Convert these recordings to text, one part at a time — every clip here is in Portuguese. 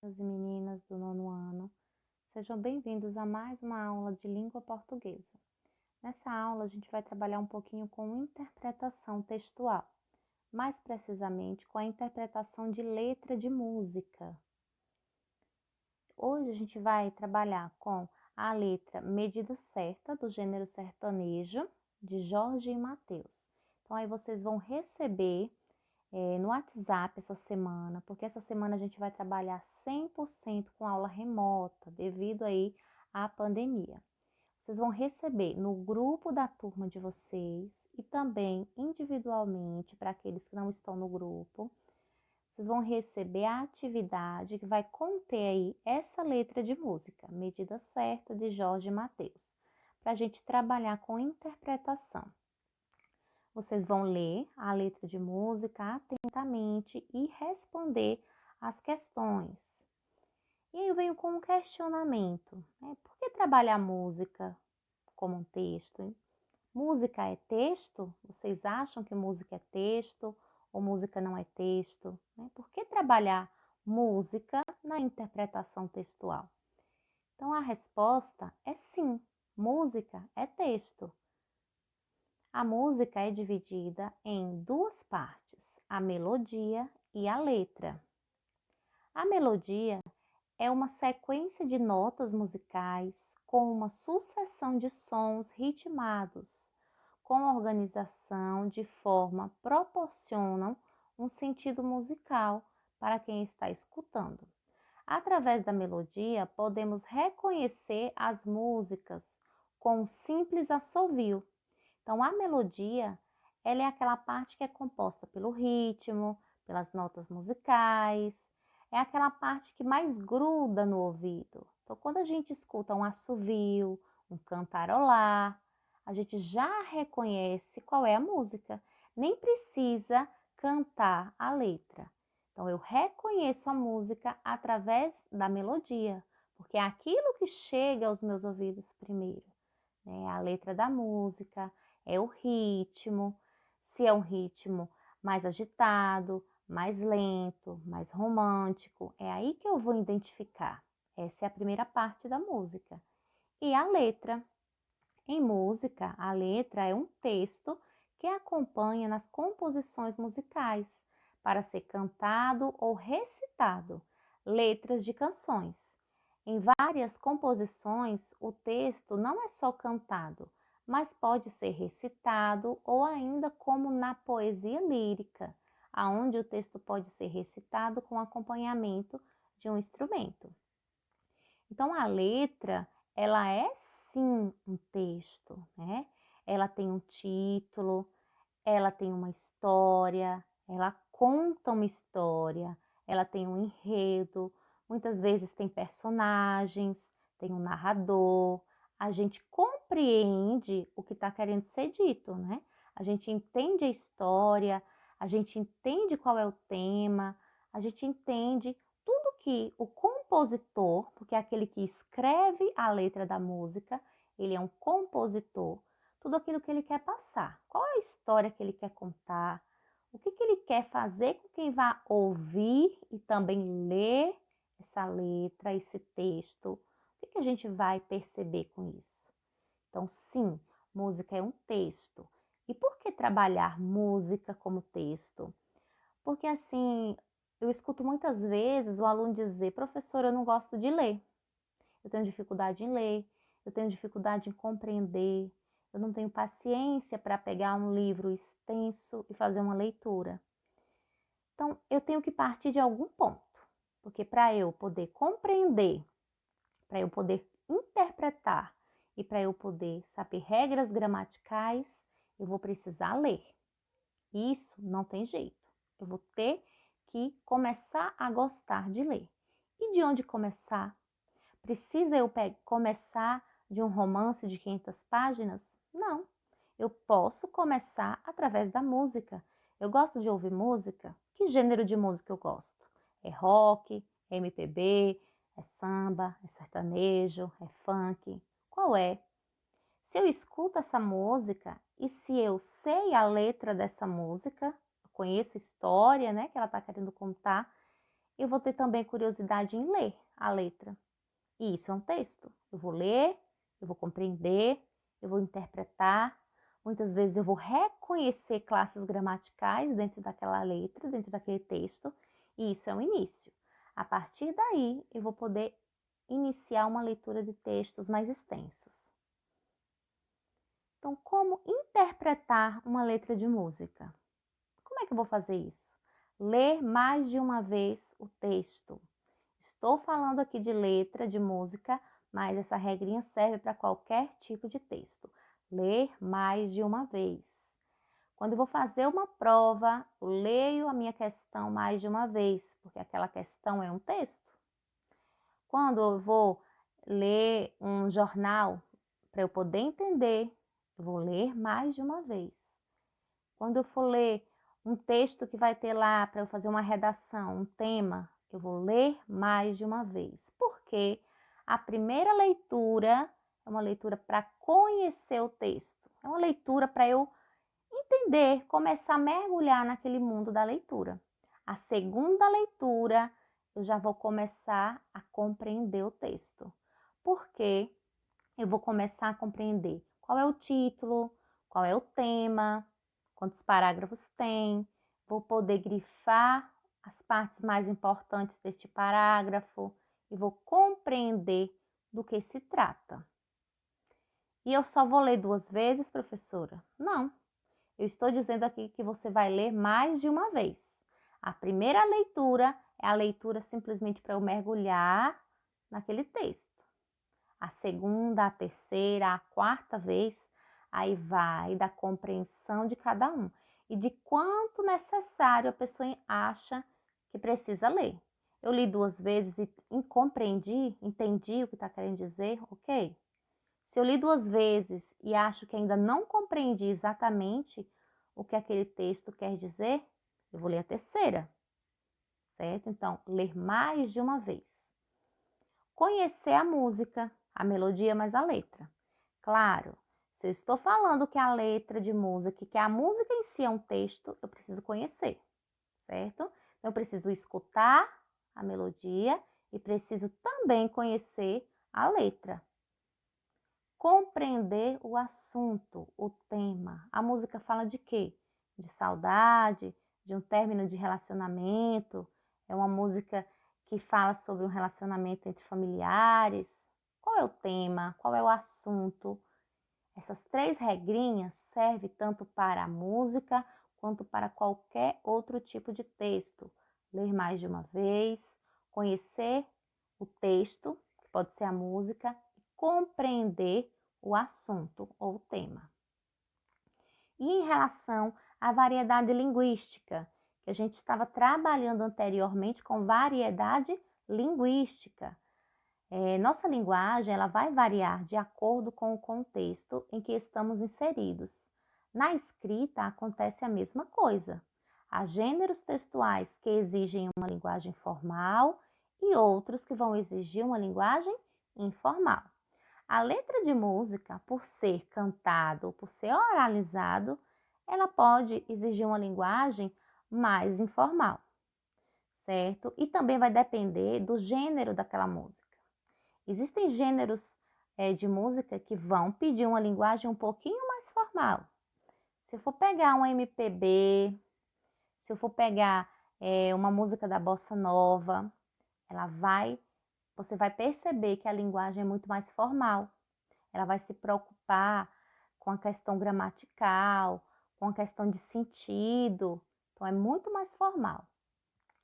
Meninos e meninas do nono ano, sejam bem-vindos a mais uma aula de língua portuguesa. Nessa aula, a gente vai trabalhar um pouquinho com interpretação textual, mais precisamente com a interpretação de letra de música. Hoje a gente vai trabalhar com a letra Medida Certa, do gênero sertanejo, de Jorge e Mateus. Então, aí vocês vão receber no WhatsApp essa semana, porque essa semana a gente vai trabalhar 100% com aula remota, devido aí à pandemia. Vocês vão receber no grupo da turma de vocês e também individualmente para aqueles que não estão no grupo. Vocês vão receber a atividade que vai conter aí essa letra de música, Medida Certa, de Jorge e Mateus, para a gente trabalhar com interpretação. Vocês vão ler a letra de música atentamente e responder as questões. E aí eu venho com um questionamento, né? Por que trabalhar música como um texto, hein? Música é texto? Vocês acham que música é texto ou música não é texto, né? Por que trabalhar música na interpretação textual? Então a resposta é sim, música é texto. A música é dividida em duas partes, a melodia e a letra. A melodia é uma sequência de notas musicais com uma sucessão de sons ritmados, com organização de forma proporcionam um sentido musical para quem está escutando. Através da melodia, podemos reconhecer as músicas com um simples assovio. Então, a melodia, ela é aquela parte que é composta pelo ritmo, pelas notas musicais, é aquela parte que mais gruda no ouvido. Então, quando a gente escuta um assovio, um cantarolar, a gente já reconhece qual é a música. Nem precisa cantar a letra. Então, eu reconheço a música através da melodia, porque é aquilo que chega aos meus ouvidos primeiro, né? A letra da música, é o ritmo, se é um ritmo mais agitado, mais lento, mais romântico, é aí que eu vou identificar. Essa é a primeira parte da música. E a letra. Em música, a letra é um texto que acompanha nas composições musicais para ser cantado ou recitado, letras de canções. Em várias composições, o texto não é só cantado, mas pode ser recitado ou ainda como na poesia lírica, aonde o texto pode ser recitado com acompanhamento de um instrumento. Então, a letra, ela é sim um texto, né? Ela tem um título, ela tem uma história, ela conta uma história, ela tem um enredo, muitas vezes tem personagens, tem um narrador, a gente compreende o que está querendo ser dito, né? A gente entende a história, a gente entende qual é o tema, a gente entende tudo que o compositor, porque é aquele que escreve a letra da música, ele é um compositor, tudo aquilo que ele quer passar. Qual é a história que ele quer contar? O que ele quer fazer com quem vai ouvir e também ler essa letra, esse texto? O que a gente vai perceber com isso? Então, sim, música é um texto. E por que trabalhar música como texto? Porque assim, eu escuto muitas vezes o aluno dizer, professor, eu não gosto de ler. Eu tenho dificuldade em ler, eu tenho dificuldade em compreender, eu não tenho paciência para pegar um livro extenso e fazer uma leitura. Então, eu tenho que partir de algum ponto, porque para eu poder compreender, para eu poder interpretar e para eu poder saber regras gramaticais, eu vou precisar ler. Isso não tem jeito. Eu vou ter que começar a gostar de ler. E de onde começar? Precisa eu começar de um romance de 500 páginas? Não. Eu posso começar através da música. Eu gosto de ouvir música. Que gênero de música eu gosto? É rock, é MPB, é samba, é sertanejo, é funk? Qual é? Se eu escuto essa música e se eu sei a letra dessa música, eu conheço a história, né, que ela está querendo contar, eu vou ter também curiosidade em ler a letra. E isso é um texto. Eu vou ler, eu vou compreender, eu vou interpretar. Muitas vezes eu vou reconhecer classes gramaticais dentro daquela letra, dentro daquele texto. E isso é um início. A partir daí, eu vou poder iniciar uma leitura de textos mais extensos. Então, como interpretar uma letra de música? Como é que eu vou fazer isso? Ler mais de uma vez o texto. Estou falando aqui de letra de música, mas essa regrinha serve para qualquer tipo de texto. Ler mais de uma vez. Quando eu vou fazer uma prova, eu leio a minha questão mais de uma vez, porque aquela questão é um texto. Quando eu vou ler um jornal, para eu poder entender, eu vou ler mais de uma vez. Quando eu for ler um texto que vai ter lá para eu fazer uma redação, um tema, eu vou ler mais de uma vez. Porque a primeira leitura é uma leitura para conhecer o texto. É uma leitura para eu entender, começar a mergulhar naquele mundo da leitura. A segunda leitura, eu já vou começar a compreender o texto. Porque eu vou começar a compreender qual é o título, qual é o tema, quantos parágrafos tem, vou poder grifar as partes mais importantes deste parágrafo e vou compreender do que se trata. E eu só vou ler 2 vezes, professora? Não. Eu estou dizendo aqui que você vai ler mais de uma vez. A primeira leitura é a leitura simplesmente para eu mergulhar naquele texto. A segunda, a terceira, a quarta vez, aí vai da compreensão de cada um e de quanto necessário a pessoa acha que precisa ler. Eu li 2 vezes e compreendi, entendi o que está querendo dizer, ok? Se eu li 2 vezes e acho que ainda não compreendi exatamente o que aquele texto quer dizer, eu vou ler a terceira, certo? Então, ler mais de uma vez. Conhecer a música, a melodia mais a letra. Claro, se eu estou falando que a letra de música, que a música em si é um texto, eu preciso conhecer, certo? Então, eu preciso escutar a melodia e preciso também conhecer a letra. Compreender o assunto, o tema. A música fala de quê? De saudade, de um término de relacionamento, é uma música que fala sobre um relacionamento entre familiares. Qual é o tema? Qual é o assunto? Essas 3 regrinhas servem tanto para a música quanto para qualquer outro tipo de texto. Ler mais de uma vez, conhecer o texto, que pode ser a música, e compreender o assunto ou o tema. E em relação à variedade linguística, que a gente estava trabalhando anteriormente com variedade linguística. Nossa linguagem ela vai variar de acordo com o contexto em que estamos inseridos. Na escrita acontece a mesma coisa. Há gêneros textuais que exigem uma linguagem formal e outros que vão exigir uma linguagem informal. A letra de música, por ser cantado ou por ser oralizado, ela pode exigir uma linguagem mais informal, certo? E também vai depender do gênero daquela música. Existem gêneros de música que vão pedir uma linguagem um pouquinho mais formal. Se eu for pegar um MPB, se eu for pegar uma música da bossa nova, você vai perceber que a linguagem é muito mais formal. Ela vai se preocupar com a questão gramatical, com a questão de sentido. Então, é muito mais formal.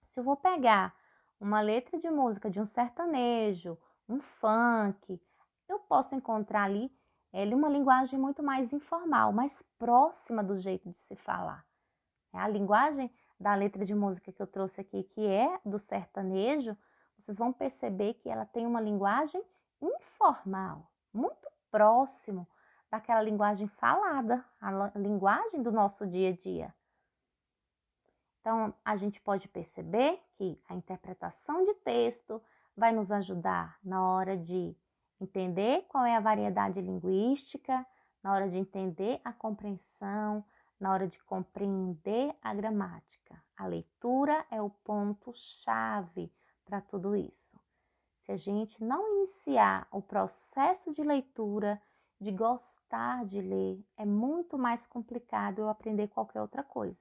Se eu vou pegar uma letra de música de um sertanejo, um funk, eu posso encontrar ali uma linguagem muito mais informal, mais próxima do jeito de se falar. A linguagem da letra de música que eu trouxe aqui, que é do sertanejo, vocês vão perceber que ela tem uma linguagem informal, muito próximo daquela linguagem falada, a linguagem do nosso dia a dia. Então, a gente pode perceber que a interpretação de texto vai nos ajudar na hora de entender qual é a variedade linguística, na hora de entender a compreensão, na hora de compreender a gramática. A leitura é o ponto-chave para tudo isso. Se a gente não iniciar o processo de leitura, de gostar de ler, é muito mais complicado eu aprender qualquer outra coisa.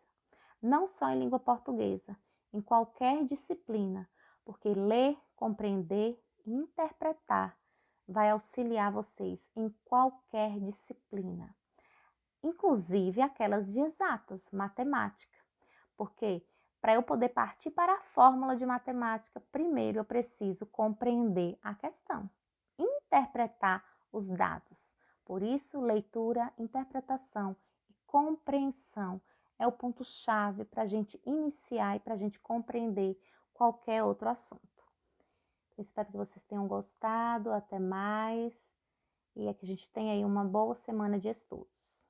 Não só em língua portuguesa, em qualquer disciplina, porque ler, compreender e interpretar vai auxiliar vocês em qualquer disciplina, inclusive aquelas de exatas, matemática. Porque para eu poder partir para a fórmula de matemática, primeiro eu preciso compreender a questão, interpretar os dados. Por isso, leitura, interpretação e compreensão é o ponto-chave para a gente iniciar e para a gente compreender qualquer outro assunto. Eu espero que vocês tenham gostado. Até mais. E é que a gente tenha aí uma boa semana de estudos.